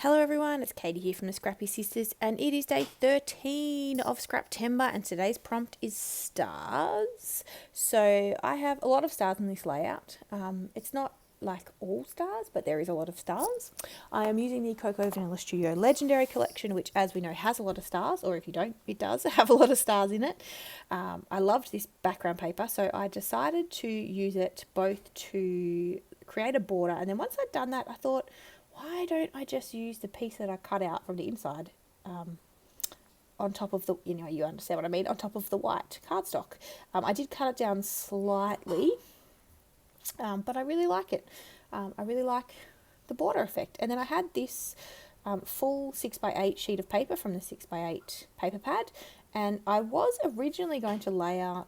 Hello everyone, it's Katie here from the Scrappy Sisters, and it is day 13 of Scraptember, and today's prompt is stars. So I have a lot of stars in this layout. It's not like all stars, but there is a lot of stars. I am using the Cocoa Vanilla Studio Legendary Collection, which, as we know, has a lot of stars, or if you don't, it does have a lot of stars in it. I loved this background paper, so I decided to use it both to create a border, and then once I'd done that, I thought, why don't I just use the piece that I cut out from the inside on top of the, you understand what I mean, on top of the white cardstock. I did cut it down slightly, but I really like it. I really like the border effect. And then I had this full 6x8 sheet of paper from the 6x8 paper pad, and I was originally going to layer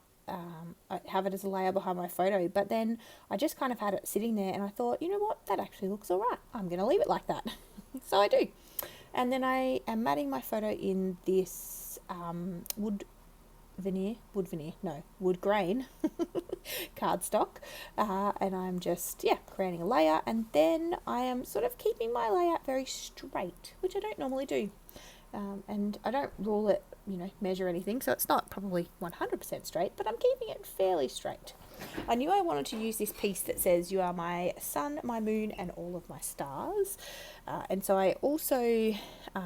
have it as a layer behind my photo, but then I just kind of had it sitting there and I thought, you know what, that actually looks all right. I'm going to leave it like that. So I do. And then I am matting my photo in this wood grain cardstock, and I'm just creating a layer, and then I am sort of keeping my layout very straight, which I don't normally do. And I don't rule it, measure anything, so it's not probably 100% straight, but I'm keeping it fairly straight. I knew I wanted to use this piece that says, "You are my sun, my moon, and all of my stars." And so I also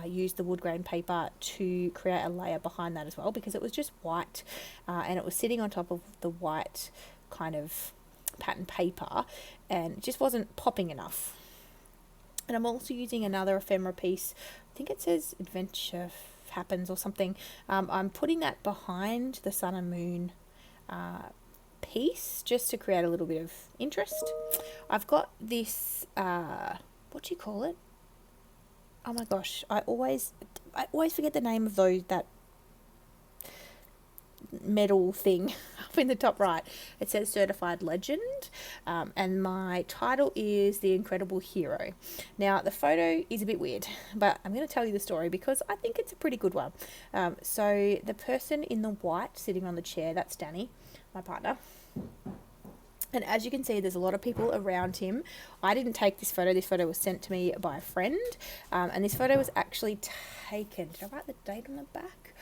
used the wood grain paper to create a layer behind that as well, because it was just white, and it was sitting on top of the white kind of pattern paper, and it just wasn't popping enough. And I'm also using another ephemera piece. I think it says Adventure Happens or something. I'm putting that behind the sun and moon piece just to create a little bit of interest. I've got this, what do you call it? Oh my gosh, I always forget the name of that metal thing up in the top right. It says Certified Legend, and my title is The Incredible Hero. Now the photo is a bit weird, but I'm going to tell you the story because I think it's a pretty good one. So the person in the white sitting on the chair, that's Danny, my partner. And as you can see, there's a lot of people around him. I didn't take this photo. This photo was sent to me by a friend, and this photo was actually taken, did I write the date on the back?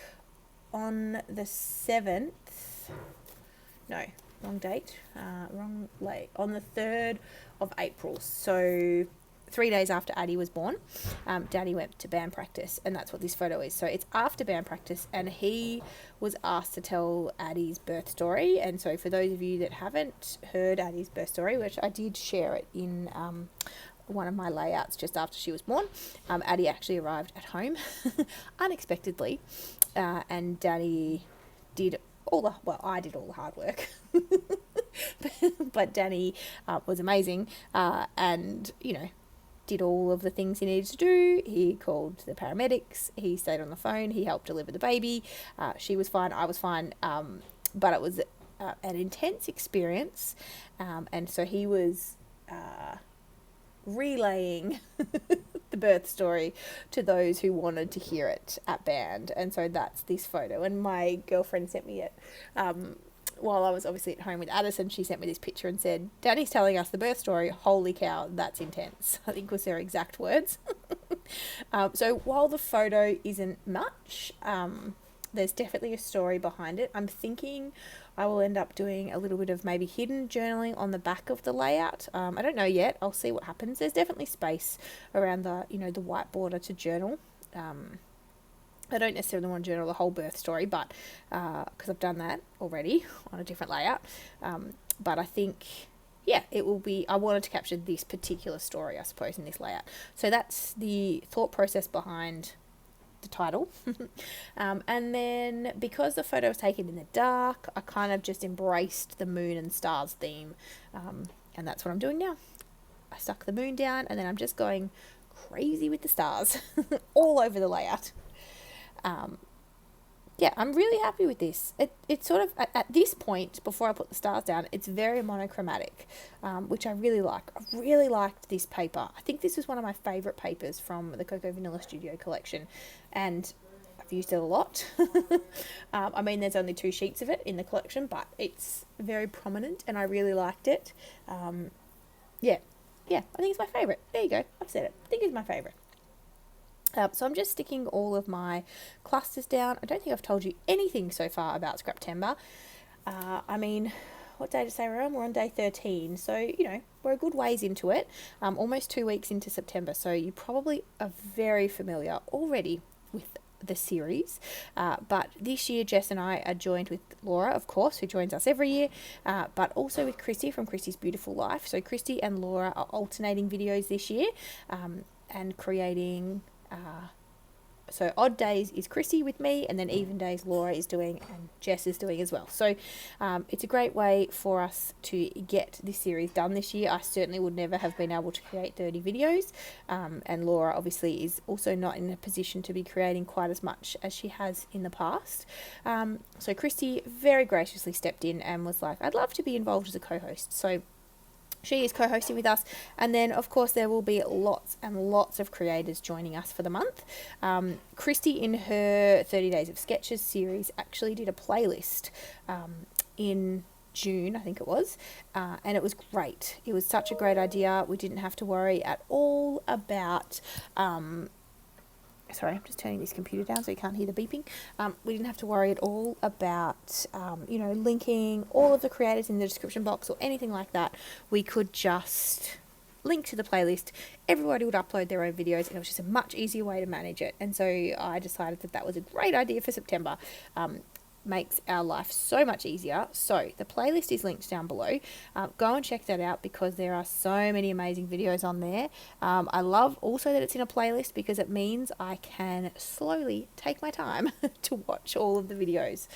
On the 7th, no, wrong date, on the 3rd of April, so 3 days after Addie was born. Danny went to band practice, and that's what this photo is. So it's after band practice, and he was asked to tell Addie's birth story. And so for those of you that haven't heard Addie's birth story, which I did share it in one of my layouts just after she was born, Addie actually arrived at home unexpectedly, and Danny did I did all the hard work, but Danny was amazing, and did all of the things he needed to do. He called the paramedics, he stayed on the phone, he helped deliver the baby. She was fine, I was fine, but it was an intense experience, and so he was relaying the birth story to those who wanted to hear it at band. And so that's this photo, and my girlfriend sent me it while I was obviously at home with Addison. She sent me this picture and said, "Danny's telling us the birth story, holy cow, that's intense," I think was their exact words. So while the photo isn't much, there's definitely a story behind it. I'm thinking I will end up doing a little bit of maybe hidden journaling on the back of the layout. I don't know yet. I'll see what happens. There's definitely space around the, the white border to journal. I don't necessarily want to journal the whole birth story, but because I've done that already on a different layout. But I think, it will be, I wanted to capture this particular story, I suppose, in this layout. So that's the thought process behind the title. And then because the photo was taken in the dark, I kind of just embraced the moon and stars theme, and that's what I'm doing now. I stuck the moon down, and then I'm just going crazy with the stars all over the layout. I'm really happy with this. It's sort of, at this point, before I put the stars down, it's very monochromatic, which I really like. I really liked this paper. I think this was one of my favourite papers from the Cocoa Vanilla Studio collection, and I've used it a lot. I mean, there's only 2 sheets of it in the collection, but it's very prominent, and I really liked it. I think it's my favourite. There you go. I've said it. I think it's my favourite. So I'm just sticking all of my clusters down. I don't think I've told you anything so far about Scraptember. I mean, what day to say we're on? We're on day 13. So, you know, we're a good ways into it. Almost 2 weeks into September. So you probably are very familiar already with the series. But this year, Jess and I are joined with Laura, of course, who joins us every year, but also with Christy from Christy's Beautiful Life. So Christy and Laura are alternating videos this year and creating... So odd days is Chrissy with me, and then even days Laura is doing and Jess is doing as well. So it's a great way for us to get this series done this year. I certainly would never have been able to create 30 videos, and Laura obviously is also not in a position to be creating quite as much as she has in the past. So Christy very graciously stepped in and was like, I'd love to be involved as a co-host. So she is co-hosting with us, and then of course there will be lots and lots of creators joining us for the month. Christy, in her 30 Days of Sketches series, actually did a playlist in June, I think it was, and it was great. It was such a great idea. We didn't have to worry at all about... Sorry, I'm just turning this computer down so you can't hear the beeping. We didn't have to worry at all about, linking all of the creators in the description box or anything like that. We could just link to the playlist. Everybody would upload their own videos, and it was just a much easier way to manage it. And so I decided that that was a great idea for September. Makes our life so much easier. So the playlist is linked down below. Go and check that out because there are so many amazing videos on there. I love also that it's in a playlist because it means I can slowly take my time to watch all of the videos.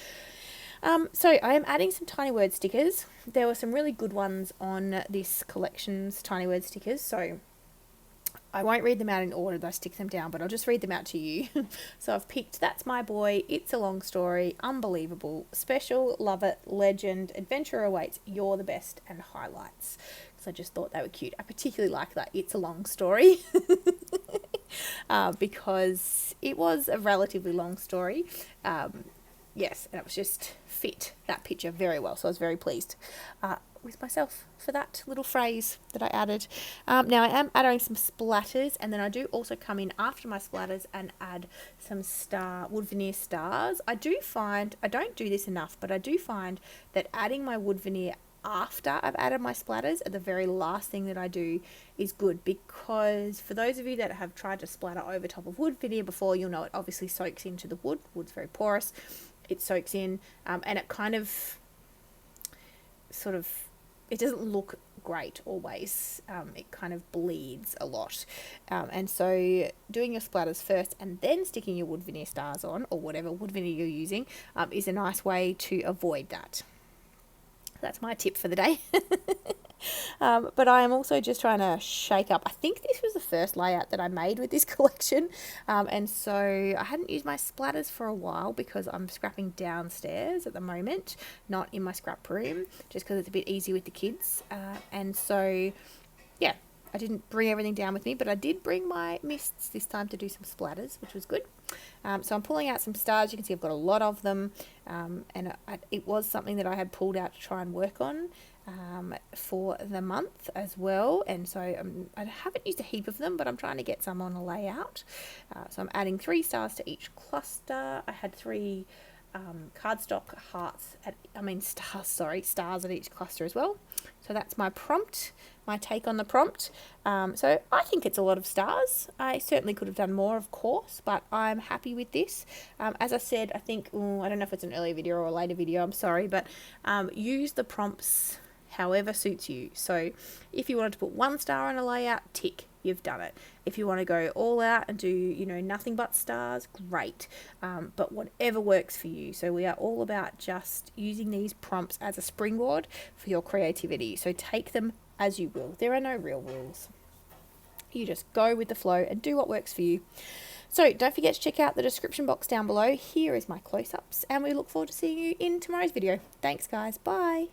So I am adding some tiny word stickers. There were some really good ones on this collection's tiny word stickers, so I won't read them out in order that I stick them down, but I'll just read them out to you. So I've picked That's My Boy, It's a Long Story, Unbelievable, Special, Love It, Legend, Adventure Awaits, You're the Best, and Highlights. Because I just thought they were cute. I particularly like that It's a Long Story because it was a relatively long story. Yes, and it was just fit that picture very well, so I was very pleased with myself for that little phrase that I added. Now I am adding some splatters, and then I do also come in after my splatters and add some wood veneer stars. I don't do this enough, but I do find that adding my wood veneer after I've added my splatters at the very last thing that I do is good, because for those of you that have tried to splatter over top of wood veneer before, you'll know it obviously soaks into the wood. Wood's very porous. It soaks in, and it kind of it doesn't look great always. It kind of bleeds a lot. And so doing your splatters first and then sticking your wood veneer stars on, or whatever wood veneer you're using, is a nice way to avoid that. That's my tip for the day. But I am also just trying to shake up. I think this was the first layout that I made with this collection. And so I hadn't used my splatters for a while because I'm scrapping downstairs at the moment, not in my scrap room, just because it's a bit easier with the kids. And so, yeah, I didn't bring everything down with me, but I did bring my mists this time to do some splatters, which was good. So I'm pulling out some stars. You can see I've got a lot of them. And it was something that I had pulled out to try and work on for the month as well, and so I haven't used a heap of them, but I'm trying to get some on a layout. So I'm adding 3 stars to each cluster. I had 3 cardstock stars at each cluster as well. So that's my prompt, my take on the prompt. So I think it's a lot of stars. I certainly could have done more, of course, but I'm happy with this. As I said, I think, I don't know if it's an earlier video or a later video, I'm sorry, but use the prompts however suits you. So if you wanted to put 1 star on a layout, tick, you've done it. If you want to go all out and do, nothing but stars, great. But whatever works for you. So we are all about just using these prompts as a springboard for your creativity. So take them as you will. There are no real rules. You just go with the flow and do what works for you. So don't forget to check out the description box down below. Here is my close-ups, and we look forward to seeing you in tomorrow's video. Thanks, guys. Bye.